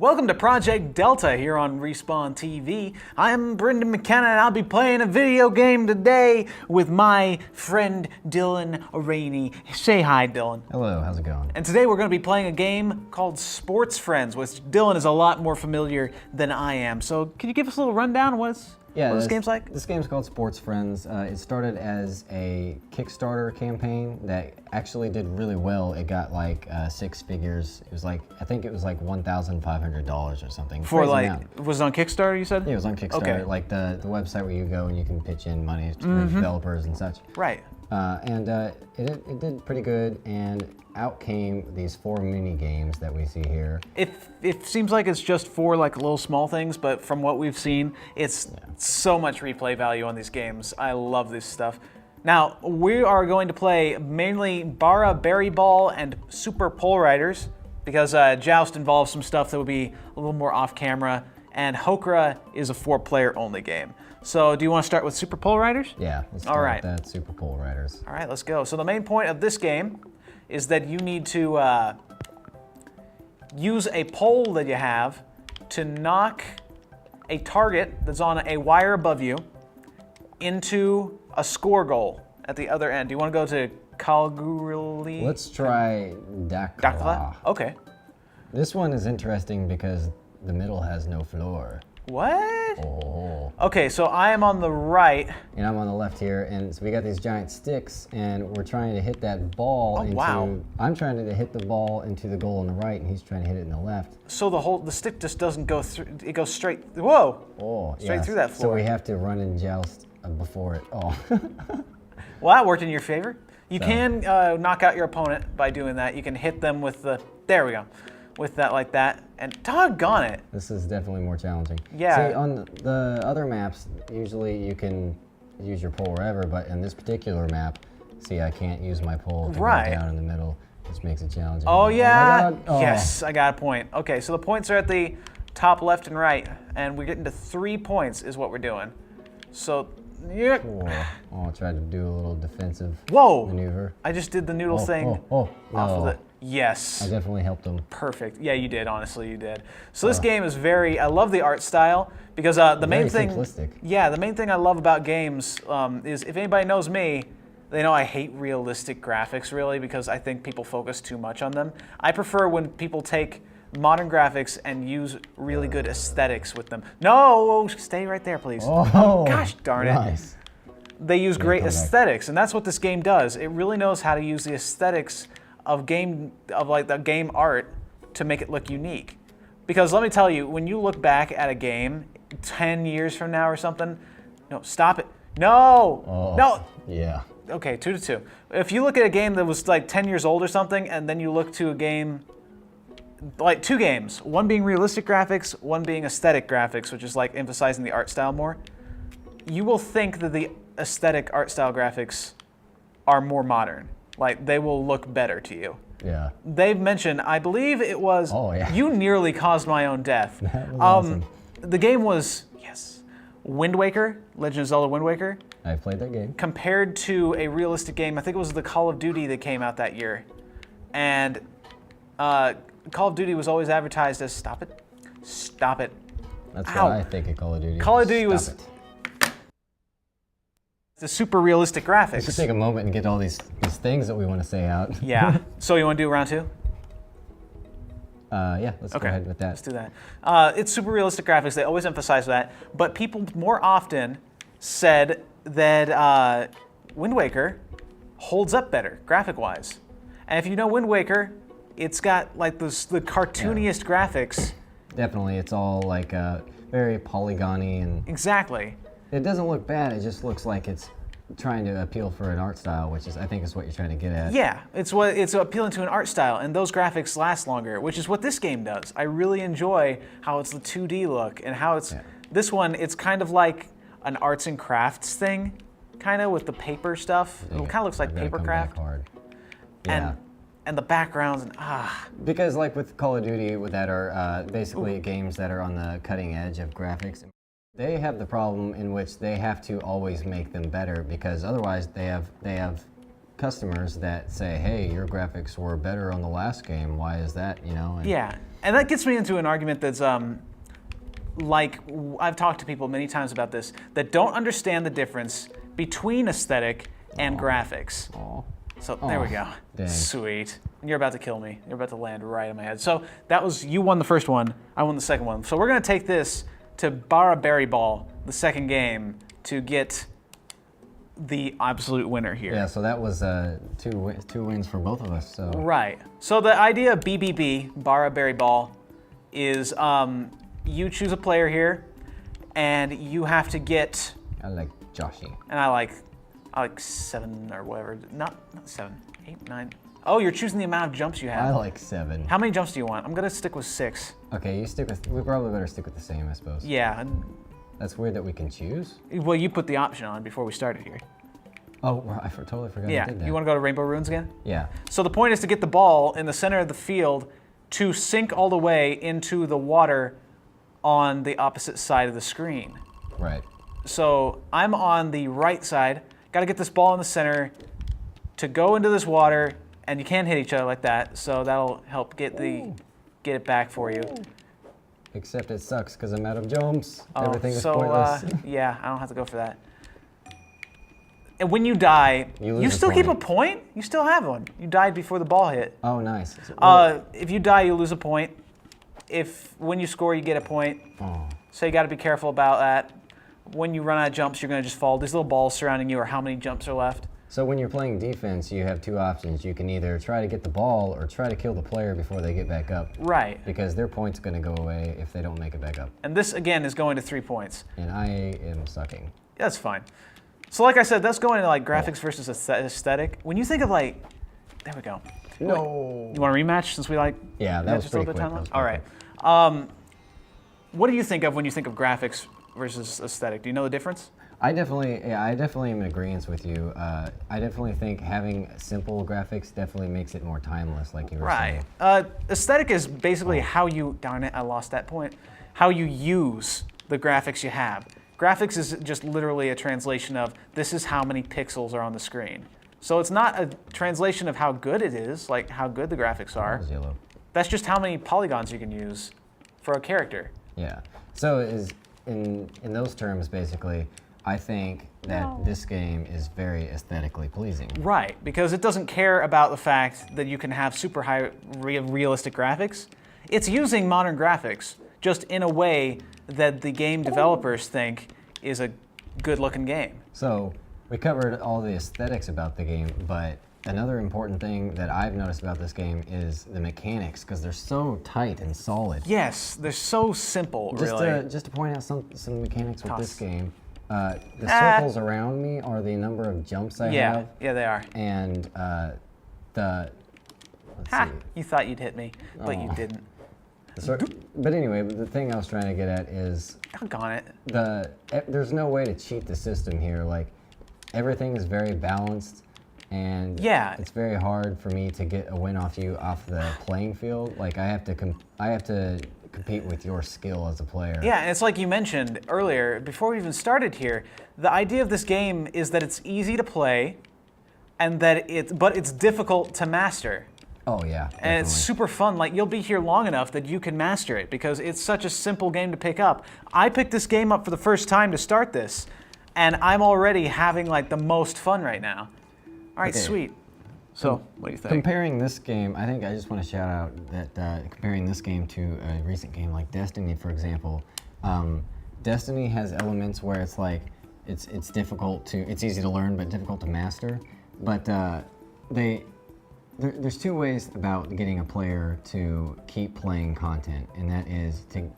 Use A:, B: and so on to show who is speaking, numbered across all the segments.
A: Welcome to Project Delta here on Respawn TV. I'm Brendan McKenna and I'll be playing a video game today with my friend Dylan Rainey. Say hi, Dylan.
B: Hello, how's it going?
A: And today we're going to be playing a game called Sports Friends, which Dylan is a lot more familiar than I am. So can you give us a little rundown of what this game's like?
B: This game's called Sports Friends. It started as a Kickstarter campaign that actually did really well. It got like 6 figures. It was like, I think it was like $1,500 or something.
A: For was it on Kickstarter, you said?
B: Yeah, it was on Kickstarter. Okay. Like the website where you go and you can pitch in money to developers and such.
A: Right.
B: It did pretty good, and out came these 4 mini games that we see here.
A: It seems like it's just 4 like little small things, but from what we've seen, it's so much replay value on these games. I love this stuff. Now, we are going to play mainly Bara Berry Ball and Super Pole Riders, because Joust involves some stuff that would be a little more off camera, and Hokra is a 4-player only game. So do you want to start with Super Pole Riders?
B: Yeah, let's start with that, Super Pole Riders.
A: All right, let's go. So the main point of this game is that you need to use a pole that you have to knock a target that's on a wire above you into a score goal at the other end. Do you want to go to Calgary?
B: Let's try Dakla.
A: Okay.
B: This one is interesting because the middle has no floor.
A: What?
B: Oh.
A: Okay, so I am on the right.
B: And I'm on the left here, and so we got these giant sticks, and we're trying to hit that ball I'm trying to hit the ball into the goal on the right, and he's trying to hit it in the left.
A: So the stick just doesn't go through, it goes straight, whoa!
B: Oh,
A: straight through that floor.
B: So we have to run and joust before it,
A: Well, that worked in your favor. You can knock out your opponent by doing that. You can hit them with there we go. With that like that, and doggone it.
B: This is definitely more challenging.
A: Yeah.
B: See, on the other maps, usually you can use your pole wherever, but in this particular map, see, I can't use my pole to go down in the middle, which makes it challenging.
A: Oh yeah,
B: oh.
A: Yes, I got a point. Okay, so the points are at the top left and right, and we're getting to 3 points is what we're doing. So, yeah.
B: Cool. Oh, I tried to do a little defensive maneuver.
A: I just did the noodle thing
B: off
A: of it. Yes.
B: I definitely helped him.
A: Perfect. Yeah, you did. Honestly, you did. So this game is I love the art style because the main thing.
B: Simplistic.
A: Yeah, the main thing I love about games is if anybody knows me, they know I hate realistic graphics really because I think people focus too much on them. I prefer when people take modern graphics and use really good aesthetics with them. No, stay right there, please.
B: Oh,
A: gosh darn it.
B: Nice.
A: They use great aesthetics, and that's what this game does. It really knows how to use the aesthetics of the game art to make it look unique. Because let me tell you, when you look back at a game 10 years from now or something, no, stop it. No!
B: Oh,
A: no!
B: Yeah.
A: Okay, 2-2. If you look at a game that was like 10 years old or something, and then you look to a game, like 2 games, one being realistic graphics, one being aesthetic graphics, which is like emphasizing the art style more, you will think that the aesthetic art style graphics are more modern. Like, they will look better to you.
B: Yeah.
A: They've mentioned, I believe it was, you nearly caused my own death.
B: That was awesome.
A: The game was, Wind Waker, Legend of Zelda Wind Waker.
B: I played that game.
A: Compared to a realistic game, I think it was the Call of Duty that came out that year. And Call of Duty was always advertised as, stop it.
B: That's what I think of Call of Duty.
A: Call of Duty was the super realistic graphics.
B: We should take a moment and get all these things that we want to say out.
A: Yeah. So you want to do round 2?
B: Yeah, let's go ahead with that.
A: Let's do that. It's super realistic graphics. They always emphasize that. But people more often said that Wind Waker holds up better, graphic-wise. And if you know Wind Waker, it's got like the cartooniest graphics.
B: Definitely. It's all like very polygony and...
A: Exactly.
B: It doesn't look bad, it just looks like it's trying to appeal for an art style, which I think is what you're trying to get at.
A: Yeah, it's appealing to an art style, and those graphics last longer, which is what this game does. I really enjoy how it's the 2D look, and how it's, this one, it's kind of like an arts and crafts thing, kind of with the paper stuff. It kind of looks like paper craft.
B: Yeah.
A: And the backgrounds, and
B: Because like with Call of Duty, that are basically games that are on the cutting edge of graphics. They have the problem in which they have to always make them better because otherwise they have customers that say, hey, your graphics were better on the last game. Why is that? You know? And
A: yeah. And that gets me into an argument that's I've talked to people many times about this that don't understand the difference between aesthetic and graphics.
B: Aw.
A: So there we go.
B: Dang.
A: Sweet. You're about to kill me. You're about to land right on my head. So that was, you won the first one, I won the second one. So we're gonna take this to Bara Berry Ball, the second game, to get the absolute winner here.
B: Yeah, so that was two wins for both of us. So
A: Right. So the idea of BBB, Bara Berry Ball, is you choose a player here, and you have to get.
B: I like Joshy.
A: And I like 7 or whatever. Not 7, 8, 9. Oh, you're choosing the amount of jumps you have.
B: I like 7.
A: How many jumps do you want? I'm gonna stick with 6.
B: Okay, you stick with. We probably better stick with the same, I suppose.
A: Yeah.
B: That's weird that we can choose.
A: Well, you put the option on before we started here.
B: Oh, well, totally forgot. I
A: Yeah.
B: did that.
A: You want to go to Rainbow Ruins again?
B: Yeah.
A: So the point is to get the ball in the center of the field to sink all the way into the water on the opposite side of the screen.
B: Right.
A: So I'm on the right side. Got to get this ball in the center to go into this water, and you can't hit each other like that. So that'll help get it back for you.
B: Except it sucks because I'm out of jumps.
A: Oh,
B: Everything is
A: so,
B: pointless.
A: yeah, I don't have to go for that. And when you die,
B: You
A: you
B: lose a
A: still keep a
B: point.
A: point? You still have one. You died before the ball hit.
B: Oh, nice. So-
A: If you die, you lose a point. When you score, you get a point.
B: oh.
A: So you got to be careful about that. When you run out of jumps, you're going to just fall. These little balls surrounding you are how many jumps are left.
B: So when you're playing defense, you have two options. You can either try to get the ball or try to kill the player before they get back up.
A: Right.
B: Because their point's going to go away if they don't make it back up.
A: And this, again, is going to 3 points.
B: And I am sucking.
A: That's fine. So like I said, that's going to like graphics versus aesthetic. When you think of like, there we go.
B: No.
A: You want a rematch since we like?
B: Yeah, that
A: had
B: was
A: just a little
B: pretty
A: bit of
B: quick.
A: time left? All right. What do you think of when you think of graphics versus aesthetic? Do you know the difference?
B: I definitely am in agreement with you. I definitely think having simple graphics definitely makes it more timeless, like you were
A: Right.
B: saying.
A: Aesthetic is basically how you, darn it, I lost that point, how you use the graphics you have. Graphics is just literally a translation of this is how many pixels are on the screen. So it's not a translation of how good it is, like how good the graphics
B: That
A: are.
B: was yellow.
A: That's just how many polygons you can use for a character.
B: Yeah. So is in those terms, basically, I think that this game is very aesthetically pleasing.
A: Right, because it doesn't care about the fact that you can have super high realistic graphics. It's using modern graphics, just in a way that the game developers think is a good-looking game.
B: So we covered all the aesthetics about the game, but another important thing that I've noticed about this game is the mechanics, because they're so tight and solid.
A: Yes, they're so simple, really.
B: Just to point out some mechanics with this
A: Toss.
B: game, the circles around me are the number of jumps I
A: Yeah,
B: have,
A: yeah, they are.
B: and let's
A: Ha!
B: see.
A: You thought you'd hit me, but you
B: Aw.
A: didn't.
B: But anyway, the thing I was trying to get at is
A: Doggone it.
B: there's no way to cheat the system here. Like everything is very balanced, and
A: Yeah.
B: it's very hard for me to get a win off you off the playing field. Like I have to compete with your skill as a player.
A: Yeah, and it's like you mentioned earlier, before we even started here, the idea of this game is that it's easy to play, and that but it's difficult to master.
B: Oh yeah.
A: And
B: Definitely.
A: it's super fun. Like, you'll be here long enough that you can master it because it's such a simple game to pick up. I picked this game up for the first time to start this, and I'm already having like the most fun right now. All right,
B: Okay.
A: sweet. So, what do you think?
B: Comparing this game, I think I just want to shout out that comparing this game to a recent game like Destiny, for example, Destiny has elements where it's like it's it's easy to learn but difficult to master. But there's two ways about getting a player to keep playing content, and that is to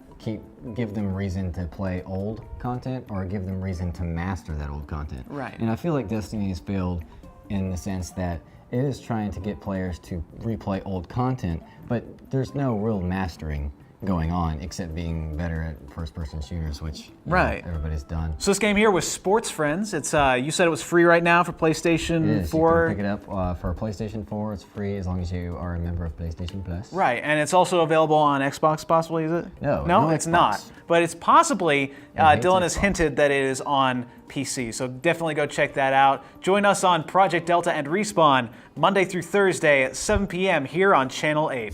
B: give them reason to play old content or give them reason to master that old content.
A: Right.
B: And I feel like Destiny has failed in the sense that it is trying to get players to replay old content, but there's no real mastering going on except being better at first-person shooters, which
A: Right.
B: everybody's done.
A: So this game here was Sports Friends. It's you said it was free right now for PlayStation
B: It is.
A: 4.
B: You can pick it up for PlayStation 4. It's free as long as you are a member of PlayStation Plus.
A: Right, and it's also available on Xbox, possibly, is it?
B: No,
A: no,
B: no
A: it's
B: Xbox.
A: not. But it's possibly.
B: hates
A: Dylan has
B: Xbox.
A: hinted that it is on PC, so definitely go check that out. Join us on Project Delta and Respawn Monday through Thursday at 7 p.m. here on Channel 8.